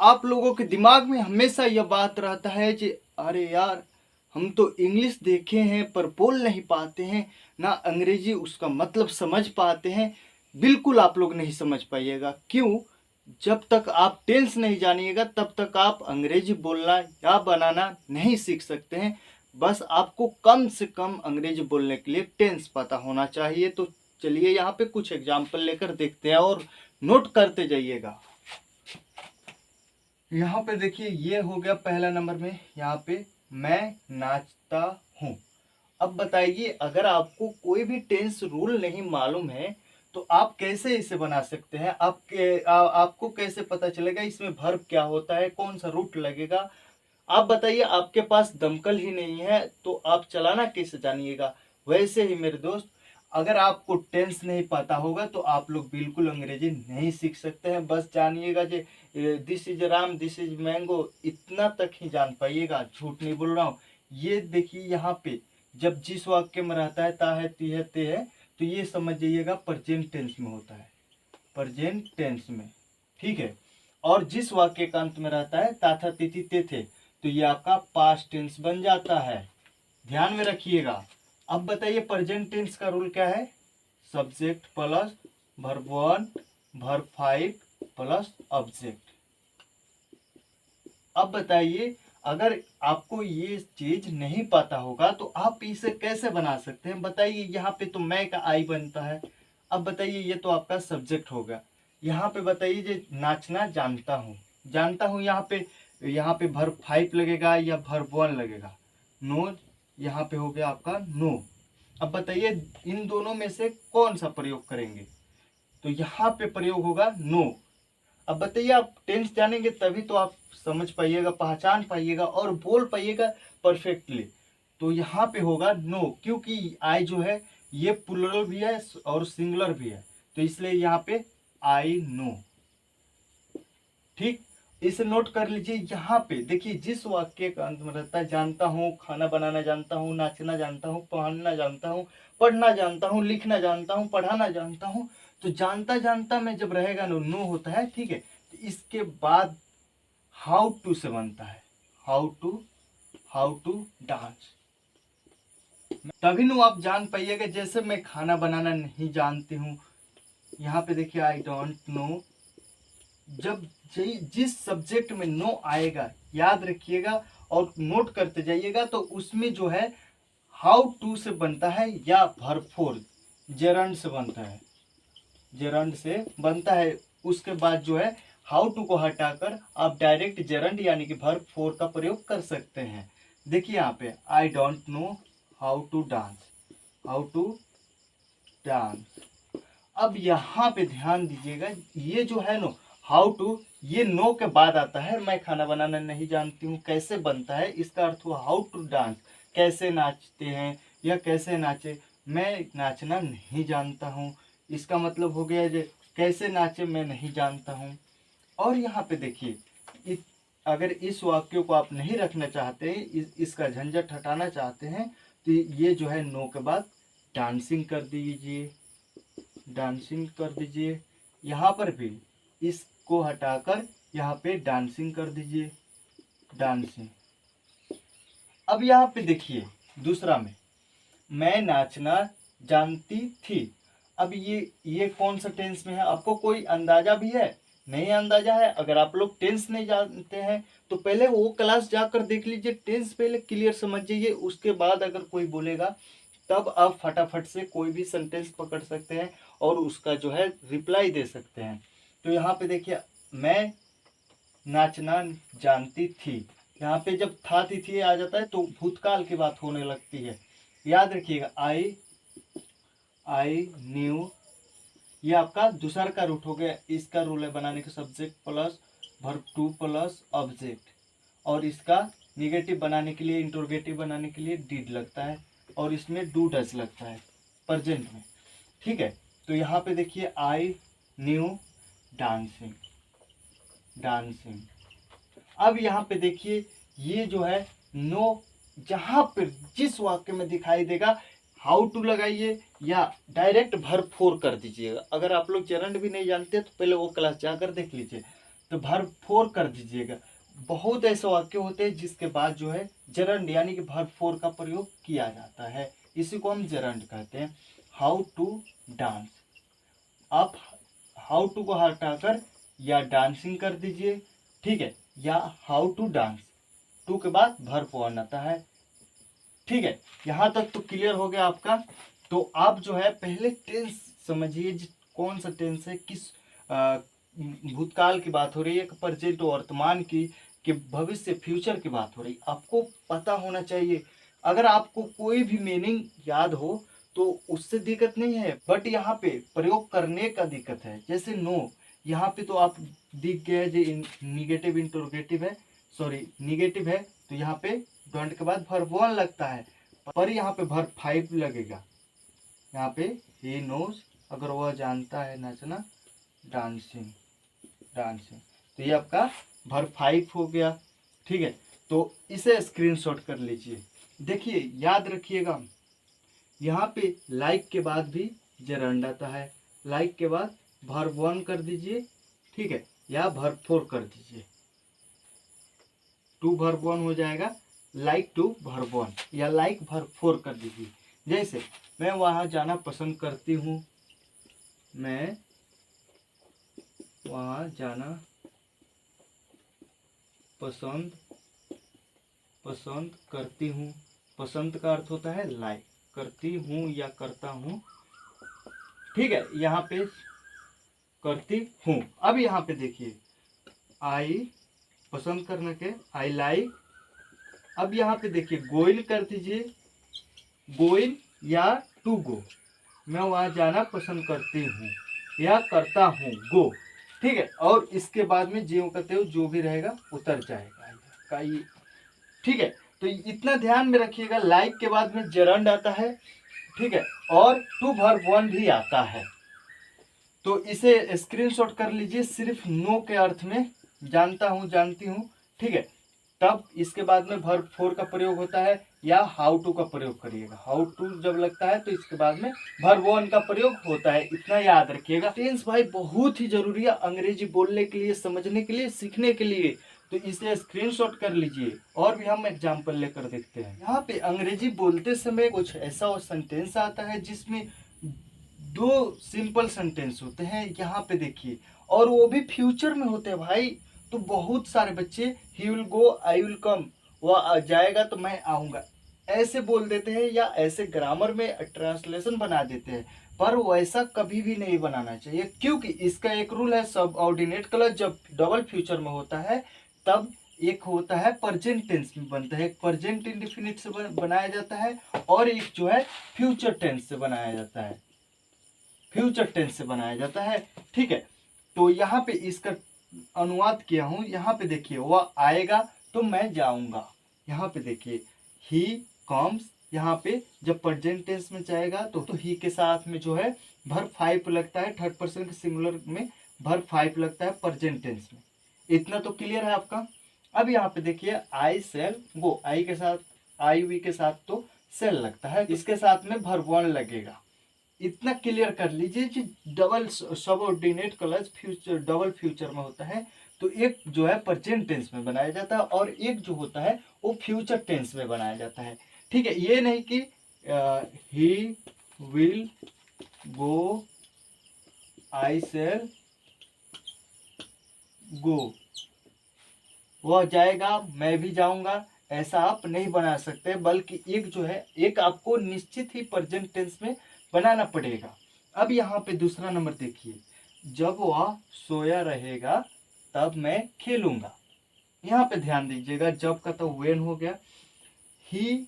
आप लोगों के दिमाग में हमेशा यह बात रहता है कि अरे यार, हम तो इंग्लिश देखे हैं पर बोल नहीं पाते हैं, ना अंग्रेजी उसका मतलब समझ पाते हैं। बिल्कुल आप लोग नहीं समझ पाइएगा। क्यों? जब तक आप टेंस नहीं जानिएगा तब तक आप अंग्रेजी बोलना या बनाना नहीं सीख सकते हैं। बस आपको कम से कम अंग्रेजी बोलने के लिए टेंस पता होना चाहिए। तो चलिए यहाँ पे कुछ एग्जाम्पल लेकर देखते हैं और नोट करते जाइएगा। यहाँ पे देखिए, ये हो गया पहला नंबर में। यहाँ पे मैं नाचता हूँ। अब बताइए, अगर आपको कोई भी टेंस रूल नहीं मालूम है तो आप कैसे इसे बना सकते हैं? आपको कैसे पता चलेगा इसमें वर्ब क्या होता है, कौन सा रूट लगेगा? आप बताइए, आपके पास दमकल ही नहीं है तो आप चलाना कैसे जानिएगा? वैसे ही मेरे दोस्त, अगर आपको टेंस नहीं पता होगा तो आप लोग बिल्कुल अंग्रेजी नहीं सीख सकते हैं। बस जानिएगा जे this is Ram, this is mango, इतना तक ही जान पाइएगा। झूठ नहीं बोल रहा हूँ। ये देखिए, यहाँ पे जब जिस वाक्य में रहता है ता है, ती है, ते है, तो ये समझ जाइएगा प्रेजेंट टेंस में होता है, प्रेजेंट टेंस में। ठीक है। और जिस वाक्य का अंत में रहता है ता था, ती थी, ते थे, तो ये आपका पास्ट टेंस बन जाता है। ध्यान में रखिएगा। अब बताइए, प्रेजेंट टेंस का रूल क्या है? Subject plus verb one, verb five plus object. अब बताइए, अगर आपको ये चीज नहीं पता होगा तो आप इसे कैसे बना सकते हैं? बताइए, यहाँ पे तो मैं का आई बनता है। अब बताइए, ये तो आपका सब्जेक्ट होगा। यहाँ पे बताइए, जे नाचना जानता हूँ, जानता हूँ, यहाँ पे वर्ब फाइव लगेगा या वर्ब वन लगेगा? नो, यहाँ पे हो गया आपका नो। अब बताइए, इन दोनों में से कौन सा प्रयोग करेंगे? तो यहाँ पे प्रयोग होगा नो। अब बताइए, आप टेंस जानेंगे तभी तो आप समझ पाइएगा, पहचान पाइएगा और बोल पाइएगा परफेक्टली। तो यहाँ पे होगा नो, क्योंकि आई जो है ये प्लुरल भी है और सिंगुलर भी है, तो इसलिए यहाँ पे आई नो। ठीक, इसे नोट कर लीजिए। यहाँ पे देखिए, जिस वाक्य का अंत में रहता है जानता हूँ, खाना बनाना जानता हूँ, नाचना जानता हूँ, पहनना जानता हूँ, पढ़ना जानता हूँ, लिखना जानता हूँ, पढ़ाना जानता हूँ, तो जानता जानता में जब रहेगा नो होता है। ठीक है। तो इसके बाद हाउ टू से बनता है, हाउ टू डांस। तभी नो आप जान पाइएगा। जैसे मैं खाना बनाना नहीं जानती हूँ, यहाँ पे देखिए आई डोंट नो। जब जिस सब्जेक्ट में नो आएगा याद रखिएगा और नोट करते जाइएगा, तो उसमें जो है हाउ टू से बनता है या वर्ब फोर जेरंड से बनता है, जेरंड से बनता है। उसके बाद जो है हाउ टू को हटाकर आप डायरेक्ट जेरंड यानी कि वर्ब फोर का प्रयोग कर सकते हैं। देखिए यहाँ पे I don't know how to dance, how to dance. अब यहाँ पे ध्यान दीजिएगा, ये जो है नो हाउ टू, ये नो के बाद आता है मैं खाना बनाना नहीं जानती हूँ कैसे बनता है। इसका अर्थ हुआ हाउ टू डांस, कैसे नाचते हैं या कैसे नाचे। मैं नाचना नहीं जानता हूँ, इसका मतलब हो गया जो कैसे नाचे मैं नहीं जानता हूँ। और यहाँ पे देखिए, अगर इस वाक्य को आप नहीं रखना चाहते, इसका झंझट हटाना चाहते हैं, तो ये जो है नो के बाद डांसिंग कर दीजिए, डांसिंग कर दीजिए। यहाँ पर भी इसको हटाकर यहाँ पे डांसिंग कर दीजिए, डांसिंग। अब यहाँ पे देखिए, दूसरा में मैं नाचना जानती थी। अब ये कौन सा टेंस में है? आपको कोई अंदाजा भी है? नहीं अंदाजा है? अगर आप लोग टेंस नहीं जानते हैं तो पहले वो क्लास जाकर देख लीजिए, टेंस पहले क्लियर समझ जाइए। उसके बाद अगर कोई बोलेगा तब आप फटाफट से कोई भी सेंटेंस पकड़ सकते हैं और उसका जो है रिप्लाई दे सकते हैं। तो यहाँ पे देखिए, मैं नाचना जानती थी, यहाँ पे जब था तिथि आ जाता है तो भूतकाल की बात होने लगती है। याद रखिएगा, आई न्यू, ये आपका दूसरा का रूट हो गया। इसका रूल है बनाने का subject plus verb two plus object, और इसका निगेटिव बनाने के लिए, इंटरोगेटिव बनाने के लिए डिड लगता है, और इसमें डू डज लगता है प्रेजेंट में। ठीक है। तो यहाँ पे देखिए आई न्यू डांसिंग, डांसिंग। अब यहाँ पे देखिए, ये जो है नो, जहां पर जिस वाक्य में दिखाई देगा हाउ टू लगाइए या डायरेक्ट वर्ब फोर कर दीजिएगा। अगर आप लोग जेरंड भी नहीं जानते तो पहले वो क्लास जाकर देख लीजिए। तो भर फोर कर दीजिएगा। बहुत ऐसे वाक्य होते हैं जिसके बाद जो है जरंड यानी कि भर फोर का प्रयोग किया जाता है, इसी को हम जरंड कहते हैं। हाउ टू डांस, आप हाउ टू को हटाकर या डांसिंग कर दीजिए, ठीक है, या हाउ टू डांस, टू के बाद भर फोर आता है, ठीक है। यहाँ तक तो क्लियर हो गया आपका। तो आप जो है पहले टेंस समझिए, कौन सा टेंस है, किस भूतकाल की बात हो रही है, प्रेजेंट वर्तमान की, कि भविष्य फ्यूचर की बात हो रही, आपको पता होना चाहिए। अगर आपको कोई भी मीनिंग याद हो तो उससे दिक्कत नहीं है, बट यहाँ पे प्रयोग करने का दिक्कत है। जैसे नो, यहाँ पे तो आप दिख गए जो निगेटिव इंटरोगेटिव है, सॉरी निगेटिव है, तो यहाँ पे डोंट के बाद वर्ब वन लगता है, पर यहाँ पे वर्ब फाइव लगेगा। यहाँ पे ही नोज, अगर वह जानता है नाचना, डांसिंग, डांसिंग, तो ये आपका वर्ब फाइव हो गया, ठीक है। तो इसे स्क्रीनशॉट कर लीजिए। देखिए याद रखिएगा, यहाँ पे लाइक के बाद भी जरंड आता है, लाइक के बाद वर्ब वन कर दीजिए, ठीक है, या वर्ब फोर कर दीजिए, टू वर्ब वन हो जाएगा, लाइक टू वर्ब वन, या लाइक वर्ब फोर कर दीजिए। जैसे मैं वहाँ जाना पसंद करती हूँ, मैं वहाँ जाना पसंद पसंद करती हूँ, पसंद का अर्थ होता है लाइक, करती हूँ या करता हूँ, ठीक है, यहाँ पे करती हूँ। अब यहाँ पे देखिए आई, पसंद करने के आई लाइक, अब यहाँ पे देखिए गोइल कर दीजिए, गोइल या टू गो, मैं वहाँ जाना पसंद करती हूँ या करता हूँ, गो, ठीक है। और इसके बाद में ज्यों का त्यों जो भी रहेगा उतर जाएगा का ये, ठीक है। तो इतना ध्यान में रखिएगा, लाइक के बाद में जरंड आता है, ठीक है, और टू वर्ब वन भी आता है। तो इसे स्क्रीनशॉट कर लीजिए, सिर्फ नो के अर्थ में, जानता हूँ, जानती हूँ, ठीक है, तब इसके बाद में वर्ब फोर का प्रयोग होता है, या हाउ टू का प्रयोग करिएगा। हाउ टू जब लगता है तो इसके बाद में वर्ब वन का प्रयोग होता है, इतना याद रखिएगा। टेंस भाई बहुत ही जरूरी है अंग्रेजी बोलने के लिए, समझने के लिए, सीखने के लिए, तो इसे स्क्रीनशॉट कर लीजिए। और भी हम एग्जाम्पल लेकर देखते हैं। यहाँ पे अंग्रेजी बोलते समय कुछ ऐसा सेंटेंस आता है जिसमें दो सिंपल सेंटेंस होते हैं, यहाँ पे देखिए, और वो भी फ्यूचर में होते हैं भाई। तो बहुत सारे बच्चे he will go, I will come, वह जाएगा तो मैं आऊँगा, ऐसे बोल देते हैं, या ऐसे ग्रामर में ट्रांसलेशन बना देते हैं, पर वैसा कभी भी नहीं बनाना चाहिए, क्योंकि इसका एक रूल है, सबऑर्डिनेट क्लॉज जब डबल फ्यूचर में होता है तब एक होता है प्रेजेंट टेंस में बनता है, एक प्रेजेंट इंडेफिनिट से बनाया जाता है, और एक जो है फ्यूचर टेंस से बनाया जाता है, फ्यूचर टेंस से बनाया जाता है, ठीक है। तो यहाँ पे इसका अनुवाद किया हूँ, यहाँ पे देखिए वह आएगा तो मैं जाऊंगा, यहाँ पे देखिए ही कम्स, यहाँ पे जब प्रेजेंट टेंस में जाएगा तो ही के साथ में जो है वर्ब फाइव लगता है, थर्ड पर्सन के सिंगुलर में वर्ब फाइव लगता है प्रेजेंट टेंस में। इतना तो क्लियर है आपका। अब यहाँ पे देखिए आई सेल गो, आई के साथ, आई वी के साथ तो सेल लगता है, इसके साथ में वर्ब वन लगेगा। इतना क्लियर कर लीजिए कि double subordinate clause future, double future में होता है, तो एक जो है प्रेजेंट टेंस में बनाया जाता है, और एक जो होता है वो फ्यूचर टेंस में बनाया जाता है, ठीक है। ये नहीं कि he will go, I cell गो, वह जाएगा मैं भी जाऊंगा, ऐसा आप नहीं बना सकते, बल्कि एक जो है एक आपको निश्चित ही प्रेजेंट टेंस में बनाना पड़ेगा। अब यहाँ पे दूसरा नंबर देखिए, जब वह सोया रहेगा तब मैं खेलूंगा, यहाँ पे ध्यान दीजिएगा, जब का तो वेन हो गया, ही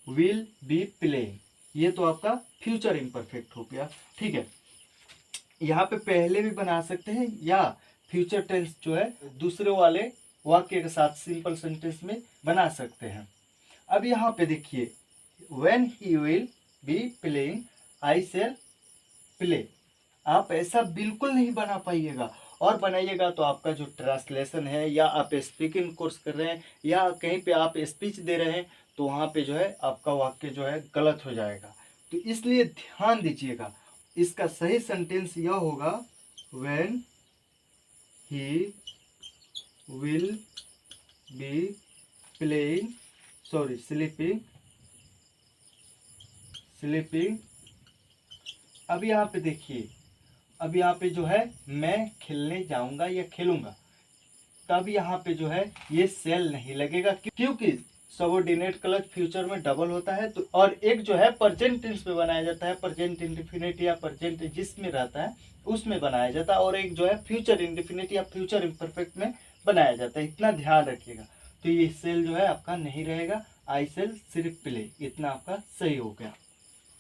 विल बी प्लेइंग, ये तो आपका फ्यूचर इम्परफेक्ट हो गया, ठीक है। यहाँ पे पहले भी बना सकते हैं, या फ्यूचर टेंस जो है दूसरे वाले वाक्य के साथ सिंपल सेंटेंस में बना सकते हैं। अब यहाँ पे देखिए when he will be playing I shall play, आप ऐसा बिल्कुल नहीं बना पाइएगा, और बनाइएगा तो आपका जो ट्रांसलेशन है, या आप स्पीकिंग कोर्स कर रहे हैं, या कहीं पे आप स्पीच दे रहे हैं, तो वहाँ पे जो है आपका वाक्य जो है गलत हो जाएगा। तो इसलिए ध्यान दीजिएगा, इसका सही सेंटेंस यह होगा when he will be playing, sorry sleeping. अब यहाँ पे देखिए, अब यहाँ पे जो है मैं खेलने जाऊंगा या खेलूंगा, तब यहाँ पे जो है ये सेल नहीं लगेगा, क्योंकि सबऑर्डिनेट क्लॉज फ्यूचर में डबल होता है। तो और एक जो है प्रेजेंट टेंस में बनाया जाता है, प्रेजेंट इंडेफिनिट या प्रेजेंट जिसमें रहता है उसमें बनाया जाता है, और एक जो है फ्यूचर इंडेफिनिट या फ्यूचर इम्परफेक्ट में बनाया जाता है। इतना ध्यान रखिएगा। तो ये सेल जो है आपका नहीं रहेगा, आई सेल सिर्फ प्ले, इतना आपका सही हो गया।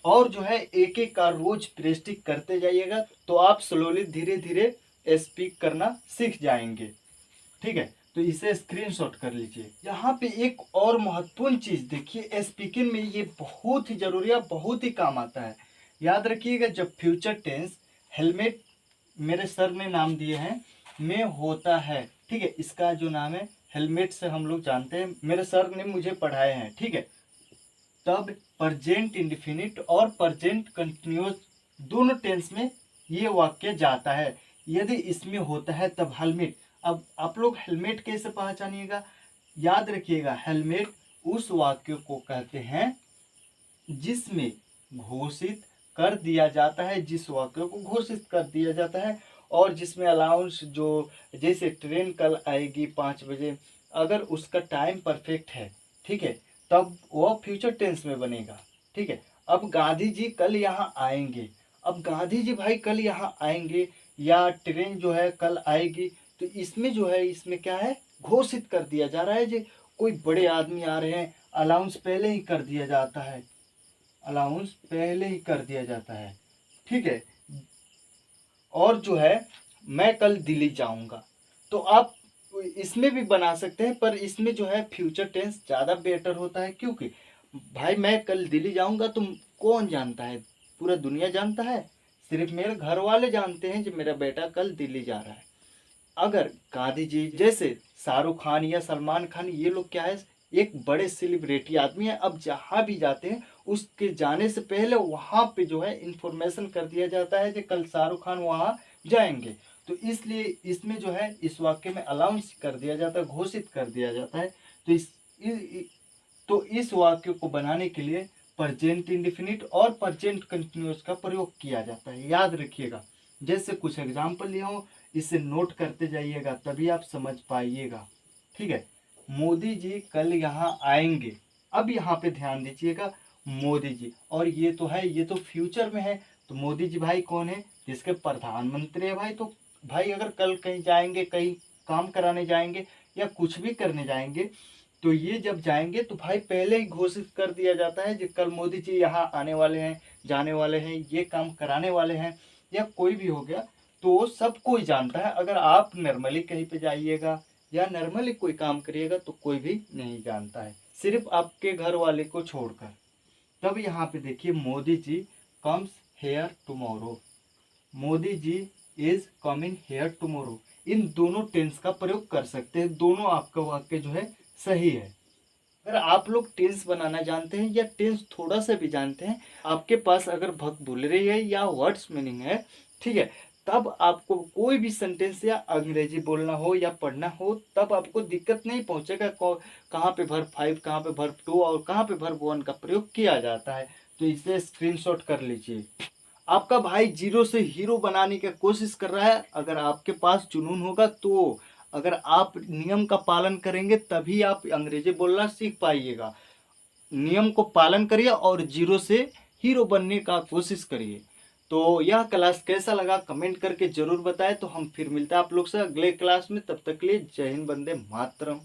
और जो है एक एक का रोज प्रैक्टिस करते जाइएगा, तो आप स्लोली धीरे धीरे स्पीक करना सीख जाएंगे। ठीक है, तो इसे स्क्रीनशॉट कर लीजिए। यहाँ पे एक और महत्वपूर्ण चीज देखिए, स्पीकिंग में ये बहुत ही जरूरी है, बहुत ही काम आता है। याद रखिएगा, जब फ्यूचर टेंस हेलमेट मेरे सर ने नाम दिए हैं में होता है, ठीक है, इसका जो नाम है हेलमेट से हम लोग जानते हैं, मेरे सर ने मुझे पढ़ाए हैं, ठीक है। तब प्रेजेंट इंडेफिनिट और प्रेजेंट कंटिन्यूअस दोनों टेंस में ये वाक्य जाता है। यदि इसमें होता है तब हेलमेट। अब आप लोग हेलमेट कैसे पहचानिएगा, याद रखिएगा, हेलमेट उस वाक्य को कहते हैं जिसमें घोषित कर दिया जाता है, जिस वाक्य को घोषित कर दिया जाता है, और जिसमें अलाउंस, जो जैसे ट्रेन कल आएगी 5 बजे, अगर उसका टाइम परफेक्ट है, ठीक है, तब वह फ्यूचर टेंस में बनेगा। ठीक है, अब गांधी जी कल यहाँ आएंगे, अब गांधी जी भाई कल यहाँ आएंगे या ट्रेन जो है कल आएगी, तो इसमें जो है, इसमें क्या है, घोषित कर दिया जा रहा है जो कोई बड़े आदमी आ रहे हैं, अलाउंस पहले ही कर दिया जाता है, अलाउंस पहले ही कर दिया जाता है। ठीक है, और जो है मैं कल दिल्ली जाऊंगा, तो आप इसमें भी बना सकते हैं, पर इसमें जो है फ्यूचर टेंस ज़्यादा बेटर होता है, क्योंकि भाई मैं कल दिल्ली जाऊंगा तो कौन जानता है, पूरा दुनिया जानता है, सिर्फ मेरे घर वाले जानते हैं कि मेरा बेटा कल दिल्ली जा रहा है। अगर गांधी जी जैसे शाहरुख खान या सलमान खान, ये लोग क्या है, एक बड़े सेलिब्रिटी आदमी है, अब जहाँ भी जाते हैं उसके जाने से पहले वहाँ पे जो है इंफॉर्मेशन कर दिया जाता है कि कल शाहरुख खान वहाँ जाएंगे। तो इसलिए इसमें जो है इस वाक्य में अलाउंस कर दिया जाता है, घोषित कर दिया जाता है। तो इस वाक्य को बनाने के लिए प्रेजेंट इंडेफिनिट और प्रेजेंट कंटिन्यूअस का प्रयोग किया जाता है, याद रखिएगा। जैसे कुछ एग्जाम्पल लिया हो, इसे नोट करते जाइएगा, तभी आप समझ पाइएगा। ठीक है, मोदी जी कल यहाँ आएंगे। अब यहाँ पे ध्यान दीजिएगा, मोदी जी, और ये तो है, ये तो फ्यूचर में है, तो मोदी जी भाई कौन है, जिसके प्रधानमंत्री है भाई। तो भाई अगर कल कहीं जाएंगे, कहीं काम कराने जाएंगे या कुछ भी करने जाएंगे, तो ये जब जाएंगे तो भाई पहले ही घोषित कर दिया जाता है कि कल मोदी जी यहाँ आने वाले हैं, जाने वाले हैं, ये काम कराने वाले हैं, या कोई भी हो गया, तो सब कोई जानता है। अगर आप नॉर्मली कहीं पे जाइएगा या नॉर्मली कोई काम करिएगा तो कोई भी नहीं जानता है, सिर्फ आपके घर वाले को छोड़कर। तब यहाँ पे देखिए, Modi ji comes here tomorrow, Modi ji is coming here tomorrow, इन दोनों टेंस का प्रयोग कर सकते हैं, दोनों आपका वाक्य जो है सही है। अगर आप लोग टेंस बनाना जानते हैं या टेंस थोड़ा सा भी जानते हैं, आपके पास अगर वोकैबुलरी है या वर्ड्स मीनिंग है, ठीक है, तब आपको कोई भी सेंटेंस या अंग्रेजी बोलना हो या पढ़ना हो, तब आपको दिक्कत नहीं पहुंचेगा कहाँ पे वर्ब 5, कहाँ पे वर्ब 2 और कहाँ पे वर्ब 1 का प्रयोग किया जाता है। तो इसे स्क्रीनशॉट कर लीजिए। आपका भाई जीरो से हीरो बनाने की कोशिश कर रहा है, अगर आपके पास जुनून होगा तो, अगर आप नियम का पालन करेंगे तभी आप अंग्रेजी बोलना सीख पाइएगा। नियम को पालन करिए और जीरो से हीरो बनने का कोशिश करिए। तो यह क्लास कैसा लगा कमेंट करके जरूर बताएं। तो हम फिर मिलते हैं आप लोग से अगले क्लास में, तब तक के लिए जय हिंद, वंदे मातरम।